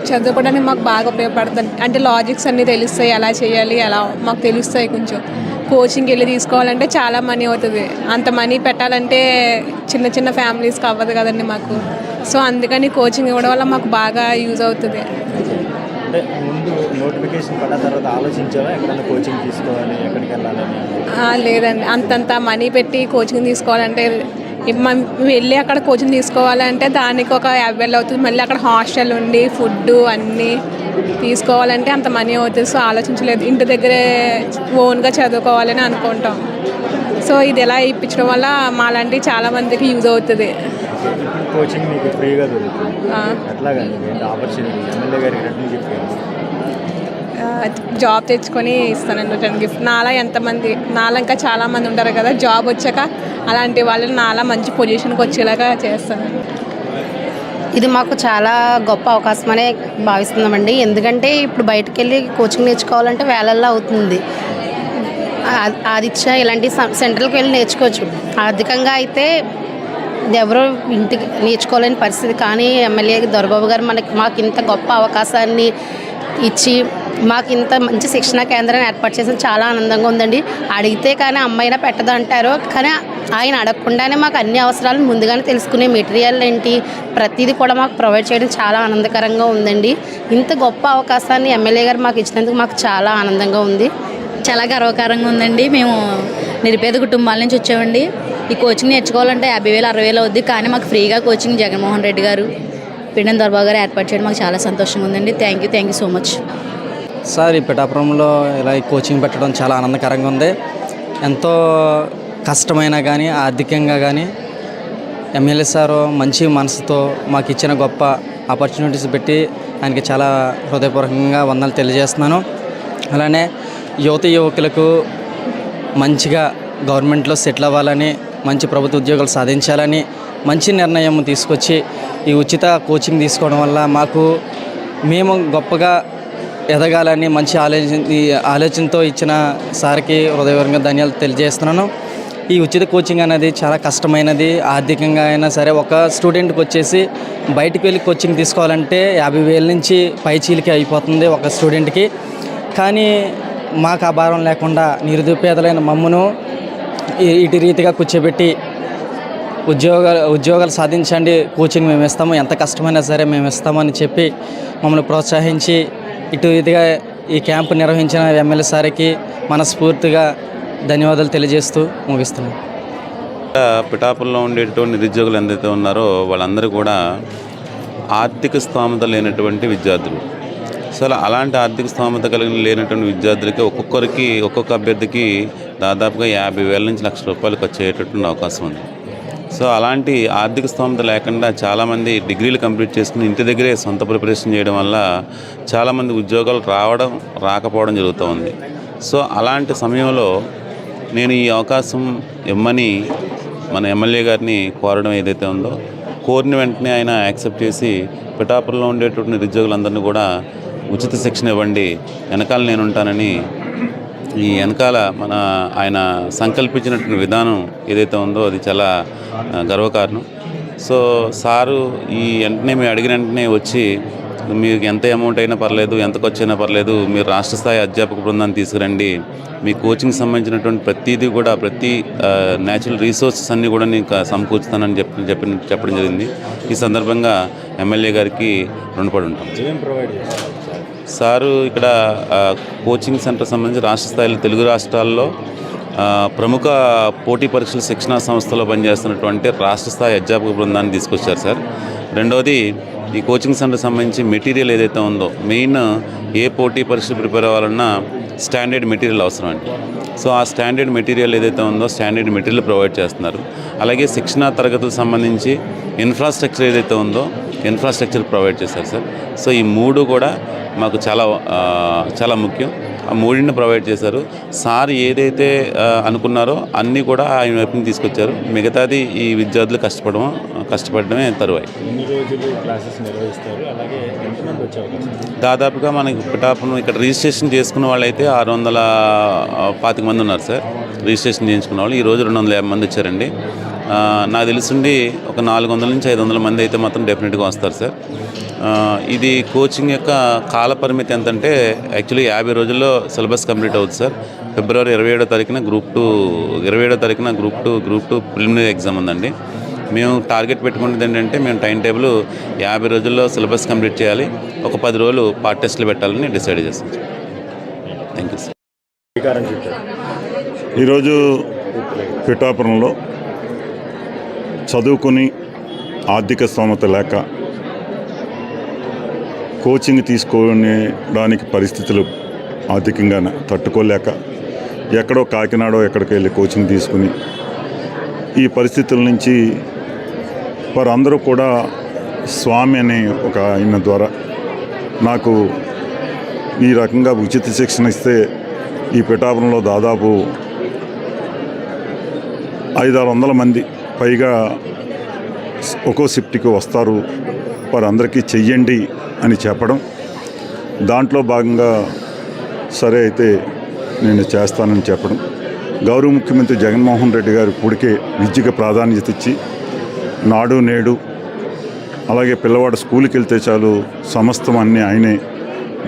చదువుకోవడానికి మాకు బాగా ఉపయోగపడుతుంది. అంటే లాజిక్స్ అన్నీ తెలుస్తాయి, ఎలా చేయాలి ఎలా మాకు తెలుస్తాయి. కొంచెం కోచింగ్కి వెళ్ళి తీసుకోవాలంటే చాలా మనీ అవుతుంది. అంత మనీ పెట్టాలంటే చిన్న చిన్న ఫ్యామిలీస్కి అవ్వదు కదండి మాకు. సో అందుకని కోచింగ్ ఇవ్వడం వల్ల మాకు బాగా యూజ్ అవుతుంది. అంటే ముందు నోటిఫికేషన్ పడ్డ తర్వాత ఆలోచించావా ఎక్కడైనా కోచింగ్ తీసుకోవాలి, ఎక్కడికి వెళ్ళాలని? లేదండి, అంతంత మనీ పెట్టి కోచింగ్ తీసుకోవాలంటే మనం వెళ్ళి అక్కడ కోచింగ్ తీసుకోవాలంటే దానికి ఒక 50,000 అవుతుంది. మళ్ళీ అక్కడ హాస్టల్ ఉండి ఫుడ్ అన్నీ తీసుకోవాలంటే అంత మనీ అవుతుంది. సో ఆలోచించలేదు, ఇంటి దగ్గరే ఓన్గా చదువుకోవాలని అనుకుంటాం. సో ఇది ఎలా ఇప్పించడం వల్ల మాలాంటి చాలామందికి యూజ్ అవుతుంది. కోచింగ్ మీకు ఫ్రీగా దొరుకుతుంది, ఎట్లాగండి ఆపర్చునిటీ? ఎమ్మెల్యే గారికి రిటర్న్ గిఫ్ట్ జాబ్ తెచ్చుకొని ఇస్తానండి రిటర్న్ గిఫ్ట్. నాలా ఇంకా చాలామంది ఉంటారు కదా, జాబ్ వచ్చాక అలాంటి వాళ్ళని నాలా మంచి పొజిషన్కి వచ్చేలాగా చేస్తాను. ఇది మాకు చాలా గొప్ప అవకాశం అనే భావిస్తున్నామండి. ఎందుకంటే ఇప్పుడు బయటకు వెళ్ళి కోచింగ్ నేర్చుకోవాలంటే వేలల్లో అవుతుంది. ఆదిత్య ఇలాంటి సెంటర్కి వెళ్ళి నేర్చుకోవచ్చు. ఆర్థికంగా అయితే ఎవరో ఇంటికి నేర్చుకోలేని పరిస్థితి. కానీ ఎమ్మెల్యే దొరబాబు గారు మాకు ఇంత గొప్ప అవకాశాన్ని ఇచ్చి మాకు ఇంత మంచి శిక్షణా కేంద్రాన్ని ఏర్పాటు చేసిన చాలా ఆనందంగా ఉందండి. అడిగితే కానీ అమ్మాయినా పెట్టదు అంటారు, కానీ ఆయన అడగకుండానే మాకు అన్ని అవసరాలు ముందుగానే తెలుసుకునే మెటీరియల్ ఏంటి ప్రతిదీ కూడా మాకు ప్రొవైడ్ చేయడం చాలా ఆనందకరంగా ఉందండి. ఇంత గొప్ప అవకాశాన్ని ఎమ్మెల్యే గారు మాకు ఇచ్చినందుకు మాకు చాలా ఆనందంగా ఉంది, చాలా గర్వకారంగా ఉందండి. మేము నిరుపేద కుటుంబాల నుంచి వచ్చామండి. ఈ కోచింగ్ నేర్చుకోవాలంటే 50,000 60,000 అవుద్ది, కానీ మాకు ఫ్రీగా కోచింగ్ జగన్మోహన్ రెడ్డి గారు పిండం దొరబాబు గారు ఏర్పాటు చేయడం మాకు చాలా సంతోషంగా ఉందండి. Thank you so much sir. ఈ పిఠాపురంలో ఇలా కోచింగ్ పెట్టడం చాలా ఆనందకరంగా ఉంది. ఎంతో కష్టమైనా కానీ ఆర్థికంగా కానీ ఎమ్మెల్యే సారు మంచి మనసుతో మాకు ఇచ్చిన గొప్ప ఆపర్చునిటీస్ పెట్టి ఆయనకి చాలా హృదయపూర్వకంగా వందనాలు తెలియజేస్తున్నాను. అలానే యువకులకు మంచిగా గవర్నమెంట్లో సెటిల్ అవ్వాలని, మంచి ప్రభుత్వ ఉద్యోగాలు సాధించాలని మంచి నిర్ణయం తీసుకొచ్చి ఈ ఉచిత కోచింగ్ తీసుకోవడం వల్ల మేము గొప్పగా ఎదగాలని మంచి ఆలోచనతో ఇచ్చిన సార్కి హృదయపూర్వకంగా ధన్యవాదాలు తెలియజేస్తున్నాను. ఈ ఉచిత కోచింగ్ అనేది చాలా కష్టమైనది. ఆర్థికంగా అయినా సరే ఒక స్టూడెంట్కి వచ్చేసి బయటికి వెళ్ళి కోచింగ్ తీసుకోవాలంటే 50,000 నుంచి పైచీలకి అయిపోతుంది ఒక స్టూడెంట్కి. కానీ మాకు ఆ భారం లేకుండా నిరుపేదలైన మమ్మను ఇటు రీతిగా కూర్చోబెట్టి ఉద్యోగాలు సాధించండి, కోచింగ్ మేము ఇస్తాము, ఎంత కష్టమైనా సరే మేము ఇస్తామని చెప్పి మమ్మల్ని ప్రోత్సహించి ఇటు ఇదిగా ఈ క్యాంపు నిర్వహించిన ఎమ్మెల్యే సార్కి మనస్ఫూర్తిగా ధన్యవాదాలు తెలియజేస్తూ ముగిస్తున్నాం. పిఠాపురంలో ఉండేటువంటి నిరుద్యోగులు ఎందైతే ఉన్నారో వాళ్ళందరూ కూడా ఆర్థిక స్తోమత లేనటువంటి విద్యార్థులు. సో అలాంటి ఆర్థిక స్తోమత కలిగిన లేనటువంటి విద్యార్థులకి ఒక్కొక్క అభ్యర్థికి దాదాపుగా 50,000 నుంచి ₹1,00,000 ఖర్చు అయ్యేటటువంటి అవకాశం ఉంది. సో అలాంటి ఆర్థిక స్తోమత లేకుండా చాలామంది డిగ్రీలు కంప్లీట్ చేసుకుని ఇంటి దగ్గరే సొంత ప్రిపరేషన్ చేయడం వల్ల చాలామంది ఉద్యోగాలు రాకపోవడం జరుగుతూ ఉంది. సో అలాంటి సమయంలో నేను ఈ అవకాశం ఇమ్మని మన ఎమ్మెల్యే గారిని కోరడం ఏదైతే ఉందో, కోరిన వెంటనే ఆయన యాక్సెప్ట్ చేసి పిఠాపురంలో ఉండేటువంటి నిరుద్యోగులందరినీ కూడా ఉచిత శిక్షణ ఇవ్వండి, వెనకాల నేను ఉంటానని ఈ వెనకాల ఆయన సంకల్పించినటువంటి విధానం ఏదైతే ఉందో అది చాలా గర్వకారణం. సో సారు మేము అడిగిన వెంటనే వచ్చి మీకు ఎంత అమౌంట్ అయినా పర్లేదు, ఎంత ఖర్చు అయినా పర్లేదు, మీరు రాష్ట్ర స్థాయి అధ్యాపక బృందాన్ని తీసుకురండి, మీ కోచింగ్ సంబంధించినటువంటి ప్రతిదీ కూడా ప్రతి న్యాచురల్ రీసోర్సెస్ అన్నీ కూడా నేను సమకూర్చుతానని చెప్పడం జరిగింది. ఈ సందర్భంగా ఎమ్మెల్యే గారికి రుణపడి ఉంటాం. సారు ఇక్కడ కోచింగ్ సెంటర్ సంబంధించి రాష్ట్ర స్థాయిలో తెలుగు రాష్ట్రాల్లో ప్రముఖ పోటీ పరీక్షల శిక్షణా సంస్థలో పనిచేస్తున్నటువంటి రాష్ట్ర స్థాయి అధ్యాపక బృందాన్ని తీసుకొచ్చారు సార్. రెండవది ఈ కోచింగ్ సెంటర్ సంబంధించి మెటీరియల్ ఏదైతే ఉందో, మెయిన్ ఏ పోటీ పరీక్షలు ప్రిపేర్ అవ్వాలన్నా స్టాండర్డ్ మెటీరియల్ అవసరం అండి. సో ఆ స్టాండర్డ్ మెటీరియల్ ఏదైతే ఉందో స్టాండర్డ్ మెటీరియల్ ప్రొవైడ్ చేస్తున్నారు. అలాగే శిక్షణా తరగతులకు సంబంధించి ఇన్ఫ్రాస్ట్రక్చర్ ఏదైతే ఉందో ఇన్ఫ్రాస్ట్రక్చర్ ప్రొవైడ్ చేశారు సార్. సో ఈ మూడు కూడా మాకు చాలా ముఖ్యం. ఆ మూడింటిని ప్రొవైడ్ చేశారు. సార్ ఏదైతే అనుకున్నారో అన్నీ కూడా ఆయన వైపు నుంచి తీసుకొచ్చారు. మిగతాది ఈ విద్యార్థులు కష్టపడమే తరువాయి. దాదాపుగా మనకి పిఠాపురం ఇక్కడ రిజిస్ట్రేషన్ చేసుకున్న వాళ్ళైతే 625 మంది ఉన్నారు సార్. రిజిస్ట్రేషన్ చేయించుకున్న వాళ్ళు ఈరోజు 250 మంది వచ్చారండి. నాకు తెలిసిండి ఒక 400 నుంచి 500 మంది అయితే మాత్రం డెఫినెట్గా వస్తారు సార్. ఇది కోచింగ్ యొక్క కాల పరిమితి ఎంతంటే యాక్చువల్లీ 50 రోజుల్లో సిలబస్ కంప్లీట్ అవుతుంది సార్. ఫిబ్రవరి 27వ తారీఖున గ్రూప్ 2 ప్రిలిమినరీ ఎగ్జామ్ ఉందండి. మేము టార్గెట్ పెట్టుకున్నది ఏంటంటే మేము టైం టేబుల్ 50 రోజుల్లో సిలబస్ కంప్లీట్ చేయాలి, ఒక 10 రోజులు పార్ట్ టెస్టులు పెట్టాలని డిసైడ్ చేస్తాం సార్. Thank you sir. ఈరోజు పిఠాపురంలో చదువుకొని ఆర్థిక స్తోమత లేక కోచింగ్ తీసుకోవడానికి పరిస్థితులు ఆర్థికంగా తట్టుకోలేక ఎక్కడో కాకినాడో ఎక్కడికి వెళ్ళి కోచింగ్ తీసుకుని ఈ పరిస్థితుల నుంచి వారందరూ కూడా స్వామి అనే ఒక ఆయన ద్వారా నాకు ఈ రకంగా ఉచిత శిక్షణ ఇస్తే ఈ పిఠాపురంలో దాదాపు 500-600 మంది పైగా ఒక్కో షిఫ్ట్కి వస్తారు, వారందరికీ చెయ్యండి అని చెప్పడం, దాంట్లో భాగంగా సరే అయితే నేను చేస్తానని చెప్పడం, గౌరవ ముఖ్యమంత్రి జగన్మోహన్ రెడ్డి గారు ఇప్పటికే విద్యకు ప్రాధాన్యత ఇచ్చి నాడు నేడు అలాగే పిల్లవాడు స్కూల్కి వెళ్తే చాలు సమస్తం అన్నీ ఆయనే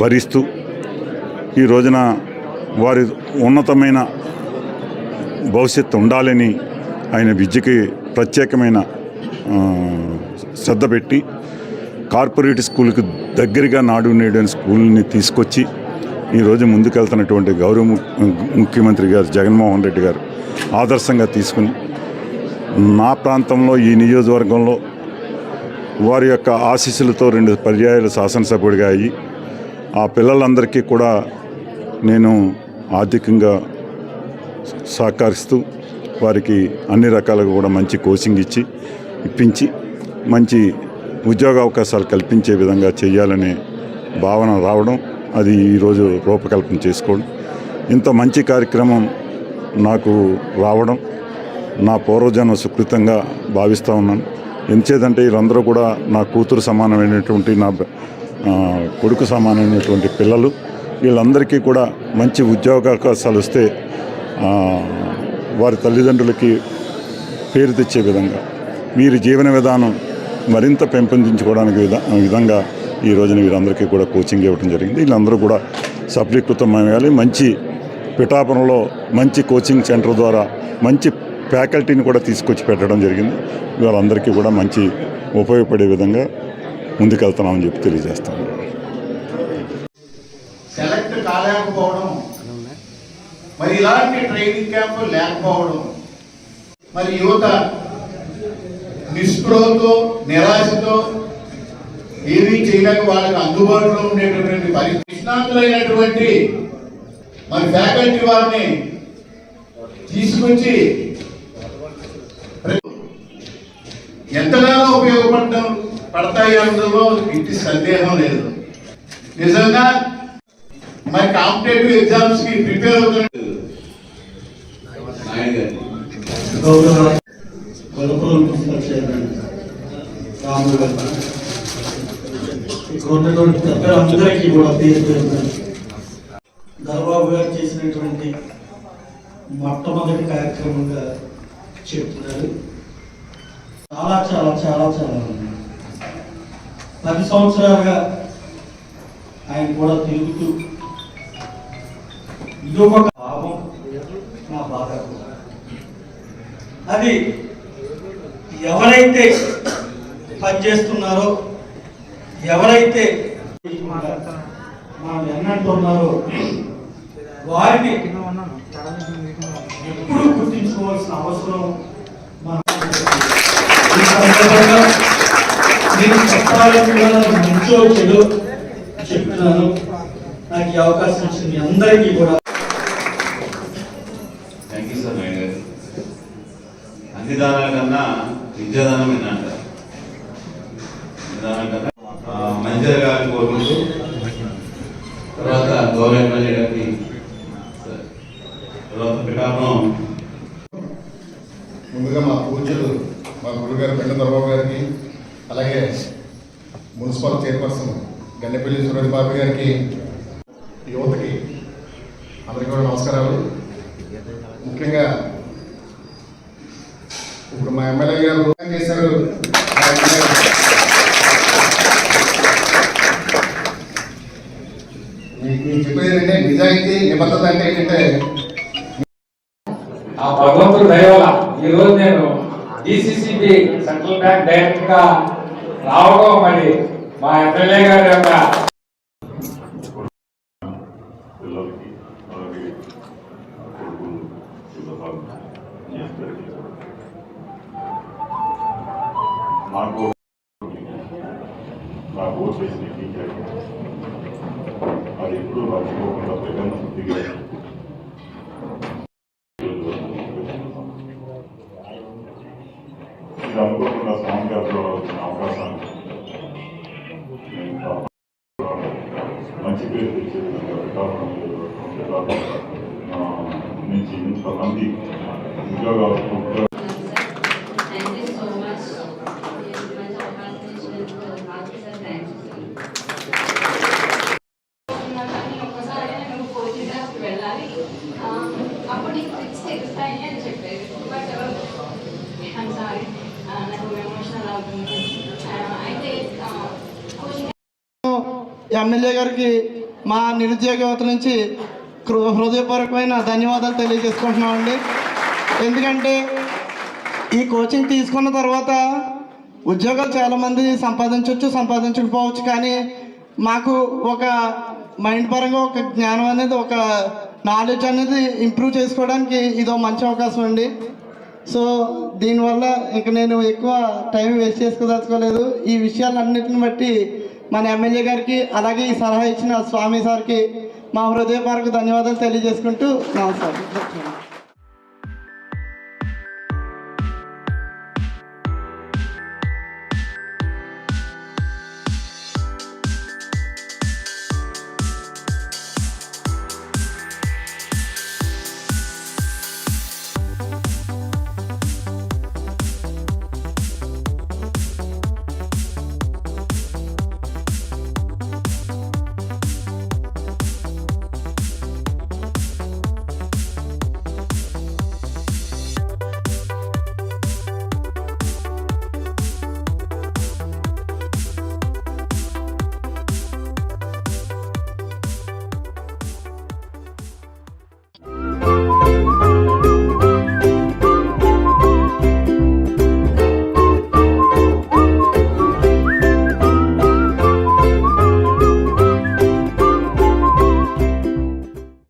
భరిస్తూ ఈ రోజున వారి ఉన్నతమైన భవిష్యత్తు ఉండాలని ఆయన విద్యకి ప్రత్యేకమైన శ్రద్ధ పెట్టి కార్పొరేట్ స్కూల్కి దగ్గరగా నాడు నేడు అనే స్కూల్ని తీసుకొచ్చి ఈరోజు ముందుకెళ్తున్నటువంటి గౌరవ ముఖ్యమంత్రి గారు జగన్మోహన్ రెడ్డి గారు ఆదర్శంగా తీసుకుని నా ప్రాంతంలో ఈ నియోజకవర్గంలో వారి యొక్క ఆశీస్సులతో 2 పర్యాయాలు శాసనసభ్యుడిగా అయ్యి ఆ పిల్లలందరికీ కూడా నేను ఆర్థికంగా సహకరిస్తూ వారికి అన్ని రకాలుగా కూడా మంచి కోచింగ్ ఇప్పించి మంచి ఉద్యోగ అవకాశాలు కల్పించే విధంగా చేయాలనే భావన రావడం, అది ఈరోజు రూపకల్పన చేసుకోవడం, ఇంత మంచి కార్యక్రమం నాకు రావడం నా పూర్వజన్మ సుకృతంగా భావిస్తూ ఉన్నాను. ఎంచేదంటే వీళ్ళందరూ కూడా నా కూతురు సమానమైనటువంటి నా కొడుకు సమానమైనటువంటి పిల్లలు, వీళ్ళందరికీ కూడా మంచి ఉద్యోగావకాశాలు వస్తే వారి తల్లిదండ్రులకి పేరు తెచ్చే విధంగా వీరి జీవన విధానం మరింత పెంపొందించుకోవడానికి విధంగా ఈ రోజున వీరందరికీ కూడా కోచింగ్ ఇవ్వడం జరిగింది. వీళ్ళందరూ కూడా సఫలీకృతమయ్యాలి. మంచి పిఠాపురంలో మంచి కోచింగ్ సెంటర్ ద్వారా మంచి ఫ్యాకల్టీని కూడా తీసుకొచ్చి పెట్టడం జరిగింది. వాళ్ళందరికీ కూడా మంచి ఉపయోగపడే విధంగా ముందుకెళ్తున్నామని చెప్పి తెలియజేస్తాను. సెలెక్ట్ కాలేకపోవడం, మరి ఇలాంటి ట్రైనింగ్ క్యాంపులు లేకపోవడం, మరి యువత నిస్పృహతో నిరాశతో ఏమీ చేయలేక వాళ్ళకి అందుబాటులో ఉండేటటువంటి నిష్ణాతులైనటువంటి మరి ఫ్యాకల్టీ వారిని తీసుకొచ్చి ఎంతగానో పడతాయి అందులో ఇంటి సందేహం లేదు. నిజంగా మరి కాంపిటేటివ్ ఎగ్జామ్స్ కి ప్రిపేర్ అవుతున్న అందరికీ కూడా పేరు దర్బాబు గారు చేసినటువంటి మొట్టమొదటి కార్యక్రమంగా చెప్తున్నారు. చాలా చాలా చాలా చాలా 10 సంవత్సరాలుగా ఆయన కూడా తిరుగుతూ ఇదొక భావం నా బాధ. అది ఎవరైతే పనిచేస్తున్నారో, ఎవరైతే మనం ఎన్నంటున్నారో వారిని ఎప్పుడూ గుర్తించుకోవాల్సిన అవసరం నేను చెప్పాలని ముంచో చెడు చెప్తున్నాను. నాకు ఈ అవకాశం ఇచ్చిన మీ అందరికీ కూడా థ్యాంక్ యూ సార్. నాయుడు గారు, అన్ని దానాల కన్నా విద్యాదానం ఏంటంటారు? విద్యాదానం కన్నా మంచి జరగాలని కోరుకుంటూ తర్వాత గౌరవ ఎమ్మెల్యే గారికి, తర్వాత పిఠాపురం ముందుగా మా పూజ్యులు మా గురుగారు పెండ దర్బాబు గారికి, అలాగే మున్సిపల్ చైర్పర్సన్ గన్నెపల్లి సురేష్ బాబు గారికి, యువతకి అందరికీ కూడా నమస్కారాలు. ముఖ్యంగా ఇప్పుడు మా ఎమ్మెల్యే గారు చేశారు. మీకు చెప్పేది ఏంటంటే నిజాయితీ నిబద్ధత అంటే ఏంటంటే ఆ భగవంతుడు దయవల్ల ఈరోజు నేను డిసిసిబి సెంట్రల్ బ్యాంక్ డైరెక్టర్ గా రావడం మరి మా ఎమ్మెల్యే గారి యొక్క నాకు నా ఓట్ వేసి అది ఎప్పుడు మర్చిపోకుండా ప్రజలను శుద్ధిగా ఇది అనుకోకుండా స్వామి గారితో వచ్చిన అవకాశాన్ని మంచి పేరు తెచ్చే విధంగా నుంచి ఇంతమంది ఉద్యోగాలు ఎమ్మెల్యే గారికి మా నిరుద్యోగ యువత నుంచి హృదయపూర్వకమైన ధన్యవాదాలు తెలియజేసుకుంటున్నామండి. ఎందుకంటే ఈ కోచింగ్ తీసుకున్న తర్వాత ఉద్యోగాలు చాలామంది సంపాదించకపోవచ్చు, కానీ మాకు ఒక మైండ్ పరంగా ఒక జ్ఞానం అనేది, ఒక నాలెడ్జ్ అనేది ఇంప్రూవ్ చేసుకోవడానికి ఇదో మంచి అవకాశం అండి. సో దీనివల్ల ఇంక నేను ఎక్కువ టైం వేస్ట్ చేసుకోదలుచుకోలేదు. ఈ విషయాలన్నిటిని బట్టి మన ఎమ్మెల్యే గారికి అలాగే ఈ సలహా ఇచ్చిన స్వామి సార్కి మా హృదయపూర్వక ధన్యవాదాలు తెలియజేసుకుంటూ నమస్కారం.